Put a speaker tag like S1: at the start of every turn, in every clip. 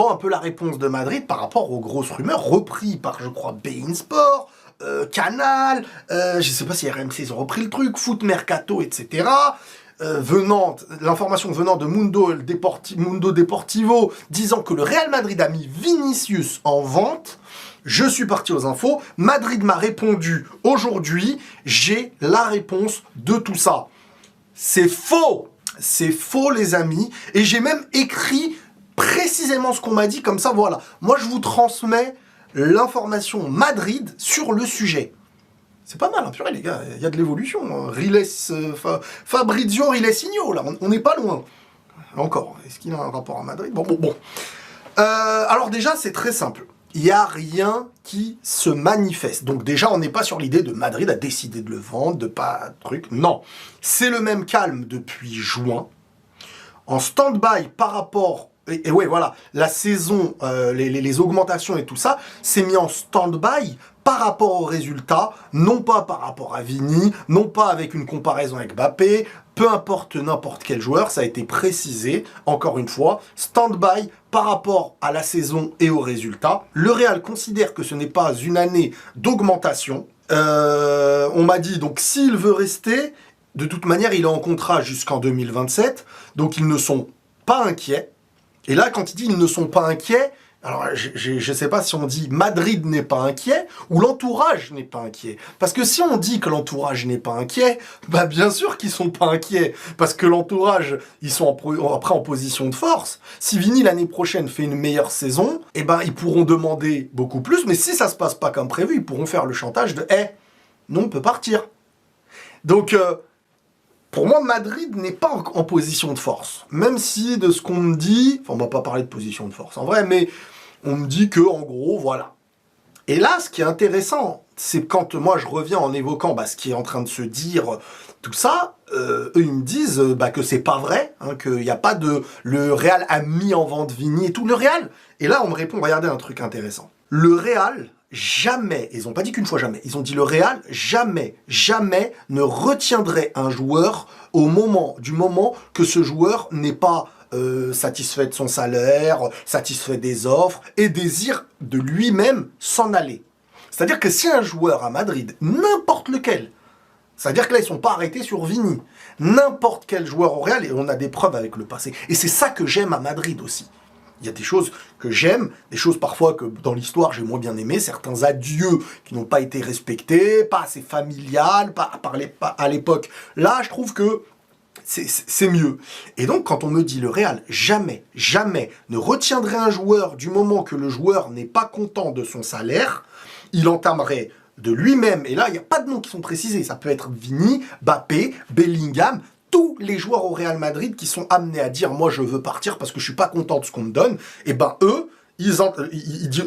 S1: attend un peu la réponse de Madrid par rapport aux grosses rumeurs reprises par, je crois, beIN Sport, Canal, je sais pas si RMC ils ont repris le truc, Foot Mercato, etc. L'information venant de Mundo Deportivo disant que le Real Madrid a mis Vinicius en vente. Je suis parti aux infos. Madrid m'a répondu aujourd'hui. J'ai la réponse de tout ça. C'est faux. C'est faux, les amis. Et j'ai même écrit précisément ce qu'on m'a dit. Comme ça, voilà. Moi, je vous transmets l'information Madrid sur le sujet. C'est pas mal, hein, purée, les gars. Il y a de l'évolution. Hein. Fabrizio Rilesigno, là. On n'est pas loin. Encore. Est-ce qu'il a un rapport à Madrid? Bon. Alors déjà, c'est très simple. Il n'y a rien qui se manifeste. Donc déjà, on n'est pas sur l'idée de Madrid a décidé de le vendre, de pas truc. Non. C'est le même calme depuis juin. En stand-by par rapport... Et ouais, voilà, la saison, les augmentations et tout ça, c'est mis en stand-by par rapport aux résultats, non pas par rapport à Vini, non pas avec une comparaison avec Mbappé, peu importe n'importe quel joueur, ça a été précisé, encore une fois, stand-by par rapport à la saison et aux résultats. Le Real considère que ce n'est pas une année d'augmentation. On m'a dit, donc s'il veut rester, de toute manière, il est en contrat jusqu'en 2027, donc ils ne sont pas inquiets. Et là, quand il dit ils ne sont pas inquiets, alors je ne sais pas si on dit Madrid n'est pas inquiet ou l'entourage n'est pas inquiet. Parce que si on dit que l'entourage n'est pas inquiet, bah bien sûr qu'ils sont pas inquiets. Parce que l'entourage, ils sont après en position de force. Si Vini l'année prochaine fait une meilleure saison, eh ben ils pourront demander beaucoup plus. Mais si ça se passe pas comme prévu, ils pourront faire le chantage de non, on peut partir. Donc pour moi, Madrid n'est pas en position de force. Même si, de ce qu'on me dit... Enfin, on va pas parler de position de force, en vrai, mais on me dit que, en gros, voilà. Et là, ce qui est intéressant, c'est quand moi, je reviens en évoquant ce qui est en train de se dire, tout ça, eux, ils me disent que c'est pas vrai, hein, qu'il n'y a pas de... Le Real a mis en vente Vini et tout. Le Real... Et là, on me répond, regardez un truc intéressant. Le Real... Jamais, ils n'ont pas dit qu'une fois jamais, ils ont dit le Real, jamais ne retiendrait un joueur au moment que ce joueur n'est pas satisfait de son salaire, satisfait des offres et désire de lui-même s'en aller. C'est-à-dire que si un joueur à Madrid, n'importe lequel, c'est-à-dire que là ils ne sont pas arrêtés sur Vini, n'importe quel joueur au Real, et on a des preuves avec le passé, et c'est ça que j'aime à Madrid aussi. Il y a des choses que j'aime, des choses parfois que dans l'histoire j'ai moins bien aimé, certains adieux qui n'ont pas été respectés, pas assez familial, pas à l'époque. Là, je trouve que c'est mieux. Et donc, quand on me dit le Real, jamais ne retiendrait un joueur du moment que le joueur n'est pas content de son salaire, il entamerait de lui-même, et là, il n'y a pas de noms qui sont précisés, ça peut être Vini, Mbappé, Bellingham, tous les joueurs au Real Madrid qui sont amenés à dire « moi je veux partir parce que je suis pas content de ce qu'on me donne », et ben eux, ils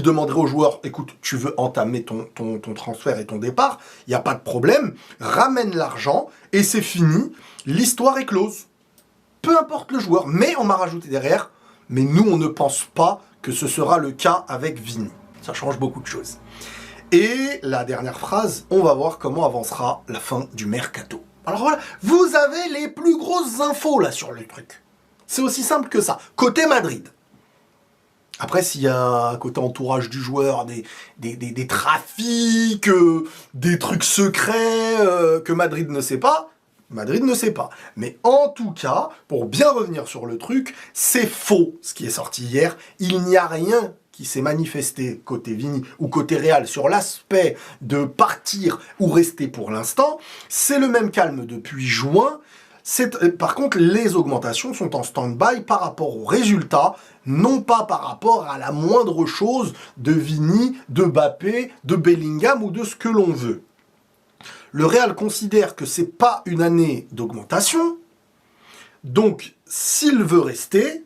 S1: demanderaient aux joueurs « écoute, tu veux entamer ton transfert et ton départ, il n'y a pas de problème, ramène l'argent et c'est fini, l'histoire est close ». Peu importe le joueur, mais on m'a rajouté derrière « mais nous on ne pense pas que ce sera le cas avec Vini ». Ça change beaucoup de choses. Et la dernière phrase, on va voir comment avancera la fin du mercato. Alors voilà, vous avez les plus grosses infos là sur le truc. C'est aussi simple que ça. Côté Madrid. Après, s'il y a un côté entourage du joueur, des trafics, des trucs secrets que Madrid ne sait pas, Madrid ne sait pas. Mais en tout cas, pour bien revenir sur le truc, c'est faux ce qui est sorti hier. Il n'y a rien qui s'est manifesté côté Vini ou côté Real sur l'aspect de partir ou rester pour l'instant. C'est le même calme depuis juin. Par contre, les augmentations sont en stand-by par rapport aux résultats, non pas par rapport à la moindre chose de Vini, de Mbappé, de Bellingham ou de ce que l'on veut. Le Real considère que c'est pas une année d'augmentation, donc s'il veut rester,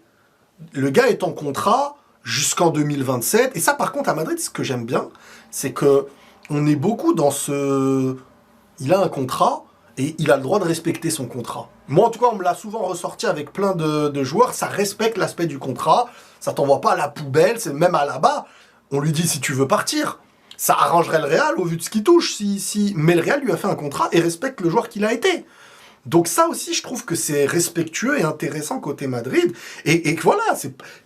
S1: le gars est en contrat jusqu'en 2027. Et ça, par contre, à Madrid, ce que j'aime bien, c'est que on est beaucoup dans ce... Il a un contrat et il a le droit de respecter son contrat. Moi, en tout cas, on me l'a souvent ressorti avec plein de joueurs. Ça respecte l'aspect du contrat. Ça t'envoie pas à la poubelle. C'est même à là-bas. On lui dit si tu veux partir. Ça arrangerait le Real au vu de ce qu'il touche. Mais le Real lui a fait un contrat et respecte le joueur qu'il a été. Donc ça aussi, je trouve que c'est respectueux et intéressant côté Madrid. Et que voilà,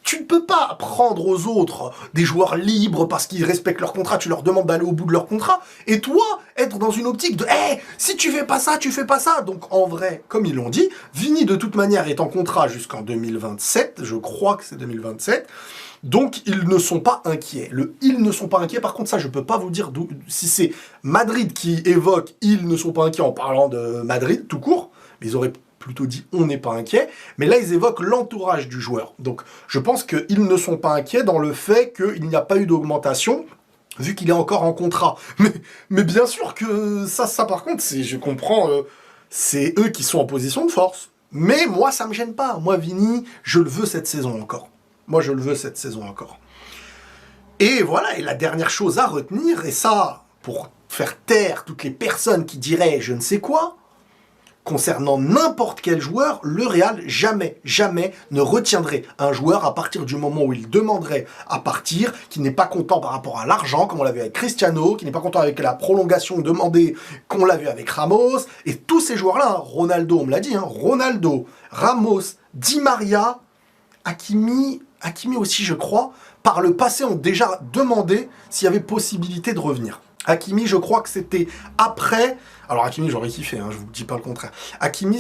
S1: tu ne peux pas prendre aux autres des joueurs libres parce qu'ils respectent leur contrat, tu leur demandes d'aller au bout de leur contrat, et toi, être dans une optique de hey, si tu fais pas ça, tu fais pas ça. Donc en vrai, comme ils l'ont dit, Vini de toute manière est en contrat jusqu'en 2027, je crois que c'est 2027. Donc, ils ne sont pas inquiets. Ils ne sont pas inquiets, par contre, ça, je peux pas vous dire si c'est Madrid qui évoque « ils ne sont pas inquiets » en parlant de Madrid, tout court. Ils auraient plutôt dit « on n'est pas inquiet ». Mais là, ils évoquent l'entourage du joueur. Donc, je pense qu'ils ne sont pas inquiets dans le fait qu'il n'y a pas eu d'augmentation, vu qu'il est encore en contrat. Mais bien sûr que ça par contre, je comprends, c'est eux qui sont en position de force. Mais moi, ça me gêne pas. Moi, Vini, je le veux cette saison encore. Moi, je le veux cette saison encore. Et voilà, et la dernière chose à retenir, et ça, pour faire taire toutes les personnes qui diraient je ne sais quoi, concernant n'importe quel joueur, le Real jamais ne retiendrait un joueur à partir du moment où il demanderait à partir, qui n'est pas content par rapport à l'argent, comme on l'a vu avec Cristiano, qui n'est pas content avec la prolongation demandée, qu'on l'a vu avec Ramos, et tous ces joueurs-là, hein, Ronaldo, on me l'a dit, hein, Ronaldo, Ramos, Di Maria, Hakimi aussi, je crois, par le passé ont déjà demandé s'il y avait possibilité de revenir. Hakimi, je crois que c'était après... Alors Hakimi, j'aurais kiffé, hein, je vous dis pas le contraire. Hakimi,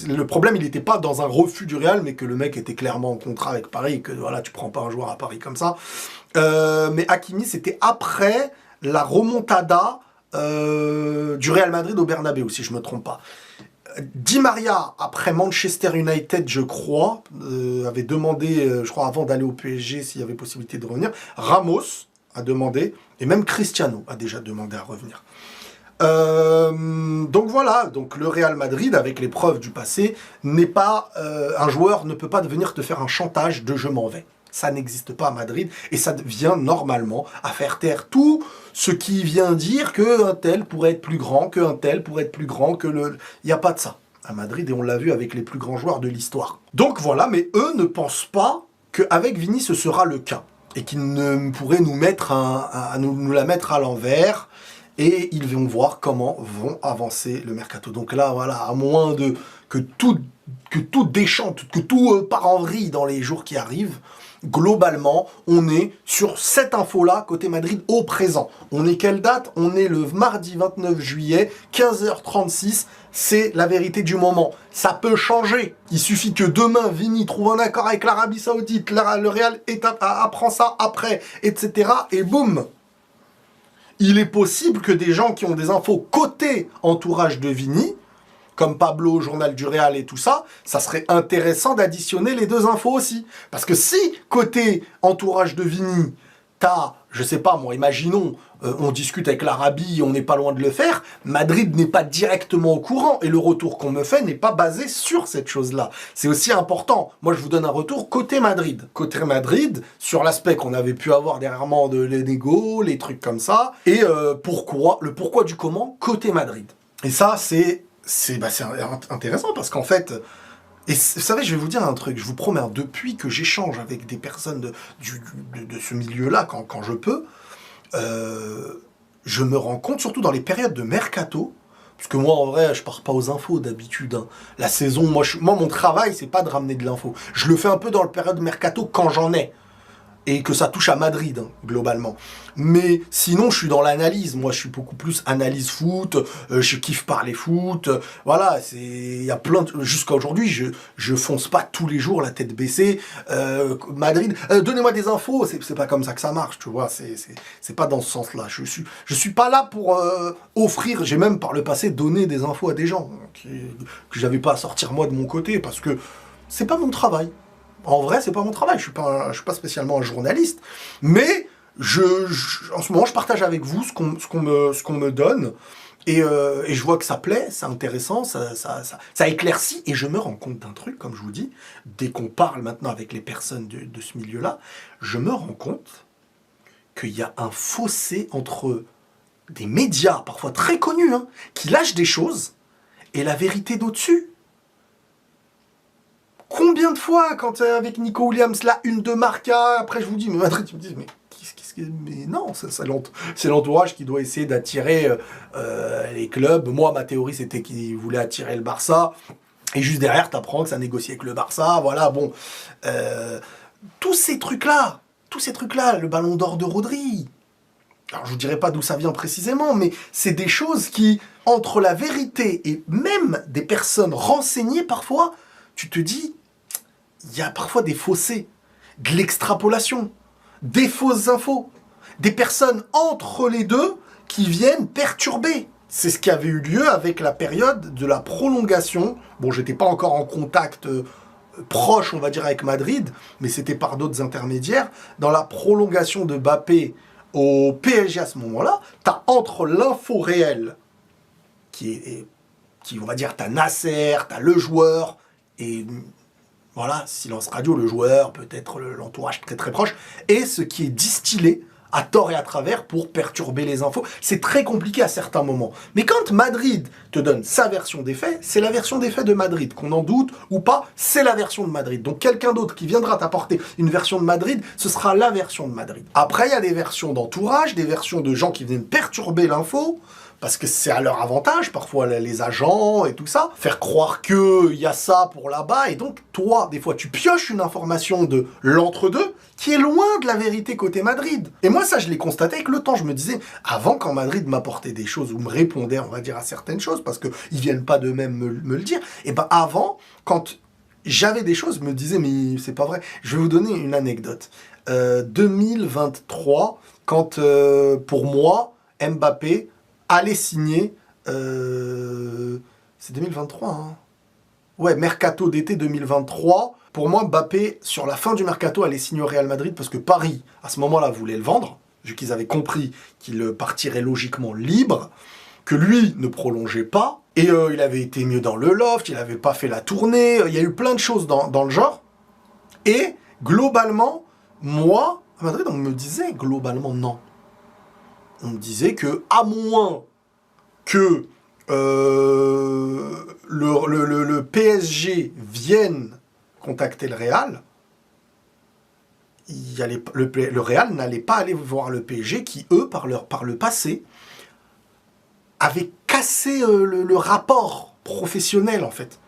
S1: le problème, il n'était pas dans un refus du Real, mais que le mec était clairement en contrat avec Paris, et que voilà, tu prends pas un joueur à Paris comme ça. Mais Hakimi, c'était après la remontada du Real Madrid au Bernabéu, si je me trompe pas. Di Maria, après Manchester United, je crois, avait demandé, je crois, avant d'aller au PSG, s'il y avait possibilité de revenir. Ramos a demandé, et même Cristiano a déjà demandé à revenir. Donc voilà, donc le Real Madrid, avec les preuves du passé, n'est pas... un joueur ne peut pas venir te faire un chantage de « je m'en vais ». Ça n'existe pas à Madrid, et ça vient normalement à faire taire tout ce qui vient dire qu'un tel pourrait être plus grand, qu'un tel pourrait être plus grand, que le... Il n'y a pas de ça à Madrid, et on l'a vu avec les plus grands joueurs de l'histoire. Donc voilà, mais eux ne pensent pas qu'avec Vini ce sera le cas, et qu'ils ne pourraient nous mettre nous la mettre à l'envers, et ils vont voir comment vont avancer le mercato. Donc là, voilà, à moins que tout déchante, que tout part en vrille dans les jours qui arrivent, globalement, on est sur cette info-là, côté Madrid, au présent. On est quelle date? On est le mardi 29 juillet, 15h36, c'est la vérité du moment. Ça peut changer. Il suffit que demain, Vini trouve un accord avec l'Arabie Saoudite, le Real apprend ça après, etc. Et boum! Il est possible que des gens qui ont des infos côté entourage de Vini, comme Pablo, Journal du Real et tout ça, ça serait intéressant d'additionner les deux infos aussi. Parce que si, côté entourage de Vini, t'as, je sais pas moi, imaginons, on discute avec l'Arabie, on n'est pas loin de le faire, Madrid n'est pas directement au courant, et le retour qu'on me fait n'est pas basé sur cette chose-là. C'est aussi important. Moi, je vous donne un retour côté Madrid. Côté Madrid, sur l'aspect qu'on avait pu avoir dernièrement de les négos, les trucs comme ça, et le pourquoi du comment, côté Madrid. Et ça, c'est intéressant parce qu'en fait, et vous savez, je vais vous dire un truc, je vous promets, depuis que j'échange avec des personnes de ce milieu-là, quand je peux, je me rends compte, surtout dans les périodes de mercato, parce que moi, en vrai, je pars pas aux infos d'habitude. Hein. La saison, moi, mon travail, c'est pas de ramener de l'info. Je le fais un peu dans le période de mercato quand j'en ai. Et que ça touche à Madrid, hein, globalement. Mais sinon, je suis dans l'analyse. Moi, je suis beaucoup plus analyse foot. Je kiffe parler foot. Voilà, il y a plein de... Jusqu'à aujourd'hui, je fonce pas tous les jours la tête baissée. Madrid, donnez-moi des infos. C'est pas comme ça que ça marche, tu vois. C'est pas dans ce sens-là. Je suis pas là pour offrir. J'ai même par le passé donné des infos à des gens que j'avais pas à sortir moi de mon côté parce que c'est pas mon travail. En vrai, c'est pas mon travail, je suis pas spécialement un journaliste, mais en ce moment, je partage avec vous ce qu'on me donne, et je vois que ça plaît, c'est intéressant, ça éclaircit, et je me rends compte d'un truc, comme je vous dis, dès qu'on parle maintenant avec les personnes de ce milieu-là, je me rends compte qu'il y a un fossé entre des médias, parfois très connus, hein, qui lâchent des choses, et la vérité d'au-dessus. Combien de fois, quand avec Nico Williams, là, une de Marca, après je vous dis, mais Madrid, tu me dis, mais qu'est-ce Mais non, c'est l'entourage qui doit essayer d'attirer les clubs. Moi, ma théorie, c'était qu'il voulait attirer le Barça. Et juste derrière, t'apprends que ça négocie avec le Barça. Voilà, bon. Tous ces trucs-là, le ballon d'or de Rodri. Alors, je vous dirai pas d'où ça vient précisément, mais c'est des choses qui, entre la vérité et même des personnes renseignées parfois, tu te dis, il y a parfois des fossés, de l'extrapolation, des fausses infos, des personnes entre les deux qui viennent perturber. C'est ce qui avait eu lieu avec la période de la prolongation. Bon, j'étais pas encore en contact proche, on va dire, avec Madrid, mais c'était par d'autres intermédiaires. Dans la prolongation de Mbappé au PSG à ce moment-là, t'as entre l'info réelle, qui on va dire, t'as Nasser, t'as le joueur, et voilà, silence radio, le joueur, peut-être l'entourage très très proche, et ce qui est distillé à tort et à travers pour perturber les infos. C'est très compliqué à certains moments. Mais quand Madrid te donne sa version des faits, c'est la version des faits de Madrid. Qu'on en doute ou pas, c'est la version de Madrid. Donc quelqu'un d'autre qui viendra t'apporter une version de Madrid, ce sera la version de Madrid. Après, il y a des versions d'entourage, des versions de gens qui viennent perturber l'info, parce que c'est à leur avantage, parfois les agents et tout ça, faire croire qu'il y a ça pour là-bas, et donc toi, des fois, tu pioches une information de l'entre-deux qui est loin de la vérité côté Madrid. Et moi, ça, je l'ai constaté avec le temps. Je me disais, avant, quand Madrid m'apportait des choses ou me répondait, on va dire, à certaines choses, parce qu'ils viennent pas d'eux-mêmes me le dire, et ben avant, quand j'avais des choses, je me disais, mais c'est pas vrai. Je vais vous donner une anecdote. 2023, quand, pour moi, Mbappé allait signer, c'est 2023, hein. Ouais, mercato d'été 2023. Pour moi, Mbappé, sur la fin du mercato, allait signer au Real Madrid parce que Paris, à ce moment-là, voulait le vendre, vu qu'ils avaient compris qu'il partirait logiquement libre, que lui ne prolongeait pas, et il avait été mieux dans le loft, il n'avait pas fait la tournée, il y a eu plein de choses dans le genre. Et globalement, moi, à Madrid, on me disait globalement non. On me disait que, à moins que le PSG vienne contacter le Real, le Real n'allait pas aller voir le PSG qui, eux, par le passé, avaient cassé le rapport professionnel, en fait.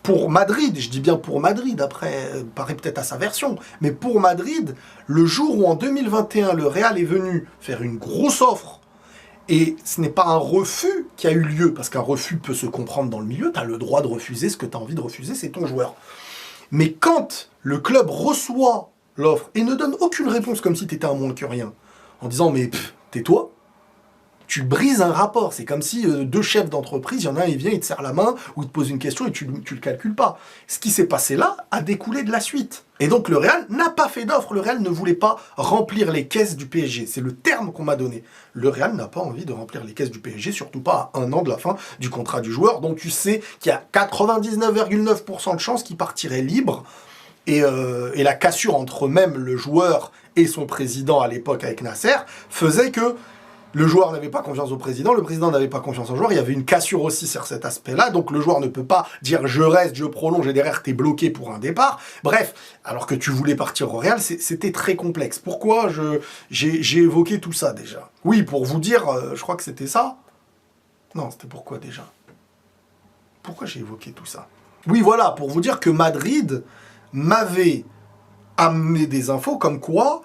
S1: Pour Madrid, je dis bien pour Madrid, après, paraît peut-être à sa version, mais pour Madrid, le jour où en 2021, le Real est venu faire une grosse offre, et ce n'est pas un refus qui a eu lieu, parce qu'un refus peut se comprendre dans le milieu, tu as le droit de refuser ce que tu as envie de refuser, c'est ton joueur. Mais quand le club reçoit l'offre et ne donne aucune réponse comme si tu étais un moins que rien, en disant mais tais-toi, tu brises un rapport. C'est comme si deux chefs d'entreprise, il y en a un, il vient, il te serre la main, ou il te pose une question et tu le calcules pas. Ce qui s'est passé là a découlé de la suite. Et donc le Real n'a pas fait d'offre. Le Real ne voulait pas remplir les caisses du PSG. C'est le terme qu'on m'a donné. Le Real n'a pas envie de remplir les caisses du PSG, surtout pas à un an de la fin du contrat du joueur. Donc tu sais qu'il y a 99,9% de chances qu'il partirait libre. Et la cassure entre même le joueur et son président à l'époque avec Nasser faisait que le joueur n'avait pas confiance au président, le président n'avait pas confiance au joueur, il y avait une cassure aussi sur cet aspect-là, donc le joueur ne peut pas dire je reste, je prolonge et derrière t'es bloqué pour un départ. Bref, alors que tu voulais partir au Real, c'était très complexe. Pourquoi j'ai évoqué tout ça déjà? Oui, pour vous dire, je crois que c'était ça. Non, c'était pourquoi déjà? Pourquoi j'ai évoqué tout ça? Oui, voilà, pour vous dire que Madrid m'avait amené des infos comme quoi,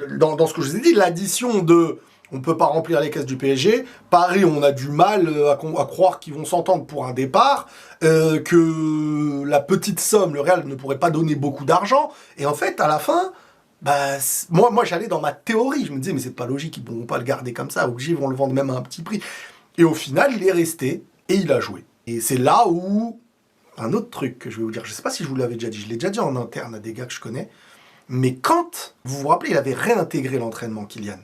S1: dans ce que je vous ai dit, l'addition de on ne peut pas remplir les caisses du PSG, Paris, on a du mal à croire qu'ils vont s'entendre pour un départ, que la petite somme, le Real ne pourrait pas donner beaucoup d'argent, et en fait, à la fin, bah, moi j'allais dans ma théorie, je me disais, mais c'est pas logique, ils ne pourront pas le garder comme ça, obligé, ils vont le vendre même à un petit prix. Et au final, il est resté, et il a joué. Et c'est là où, un autre truc que je vais vous dire, je ne sais pas si je vous l'avais déjà dit, je l'ai déjà dit en interne à des gars que je connais, mais quand, vous vous rappelez, il avait réintégré l'entraînement, Kylian.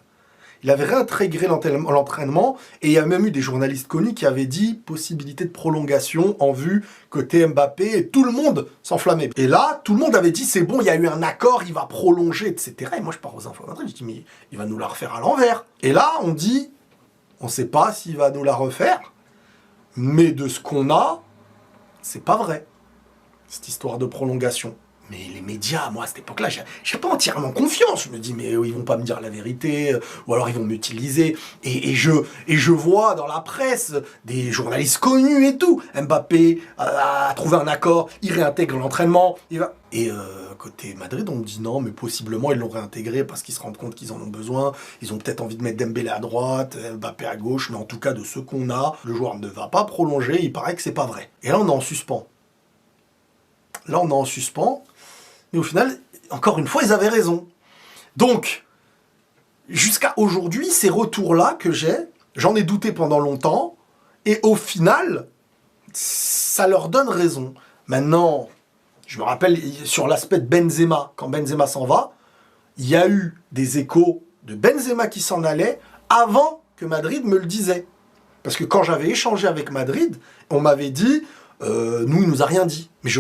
S1: Il avait réintégré l'entraînement et il y a même eu des journalistes connus qui avaient dit possibilité de prolongation en vue côté Mbappé et tout le monde s'enflammait. Et là, tout le monde avait dit c'est bon, il y a eu un accord, il va prolonger, etc. Et moi je pars aux infos d'entrée, je dis mais il va nous la refaire à l'envers. Et là on dit, on ne sait pas s'il va nous la refaire, mais de ce qu'on a, c'est pas vrai, cette histoire de prolongation. Mais les médias, moi, à cette époque-là, j'ai pas entièrement confiance. Je me dis, mais ils vont pas me dire la vérité, ou alors ils vont m'utiliser. Et je vois dans la presse des journalistes connus et tout. Mbappé a trouvé un accord, il réintègre l'entraînement. Côté Madrid, on me dit non, mais possiblement ils l'ont réintégré parce qu'ils se rendent compte qu'ils en ont besoin. Ils ont peut-être envie de mettre Dembélé à droite, Mbappé à gauche, mais en tout cas, de ceux qu'on a, le joueur ne va pas prolonger, il paraît que c'est pas vrai. Et là, on est en suspens. Mais au final, encore une fois, ils avaient raison. Donc, jusqu'à aujourd'hui, ces retours-là que j'ai, j'en ai douté pendant longtemps, et au final, ça leur donne raison. Maintenant, je me rappelle, sur l'aspect de Benzema, quand Benzema s'en va, il y a eu des échos de Benzema qui s'en allait avant que Madrid me le disait. Parce que quand j'avais échangé avec Madrid, on m'avait dit, nous, il nous a rien dit. Mais je